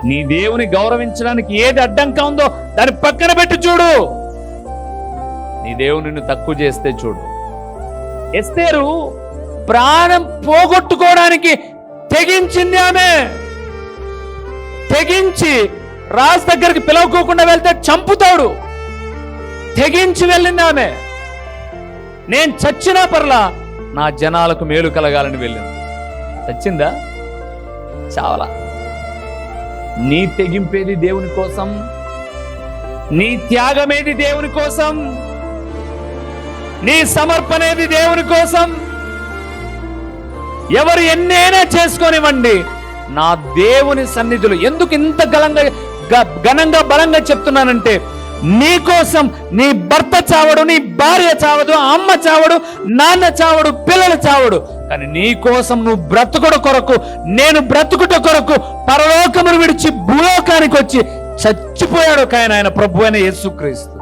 నీ దేవుని గౌరవించడానికి ఏది అడ్డంగా ఉందో దాన్ని పక్కన పెట్టి చూడు. నీ దేవుని నిన్ను తక్కువ చేస్తే చూడు. ఎస్తేరు ప్రాణం పోగొట్టుకోవడానికి తెగించింది. ఆమె తెగించి రాజు దగ్గరికి పిలవకోకుండా వెళ్తే చంపుతాడు. తెగించి వెళ్ళింది ఆమె. నేను చచ్చినా పర్లా నా జనాలకు మేలు కలగాలని వెళ్ళింది. చచ్చిందా? చావలా. నీ తెగింపేది దేవుని కోసం, నీ త్యాగమేది దేవుని కోసం, నీ సమర్పణేది దేవుని కోసం. ఎవరు ఎన్నైనా చేసుకొనివ్వండి, నా దేవుని సన్నిధిలో ఎందుకు ఇంత ఘనంగా బలంగా చెప్తున్నానంటే, నీ కోసం నీ భర్త చావడు, నీ భార్య చావదు, అమ్మ చావడు, నాన్న చావడు, పిల్లలు చావడు, కానీ నీ కోసం నువ్వు బ్రతుకుట కొరకు, నేను బ్రతుకుట కొరకు పరలోకమును విడిచి భూలోకానికి వచ్చి చచ్చిపోయాడు ఆయన ప్రభు అయిన యేసుక్రీస్తు.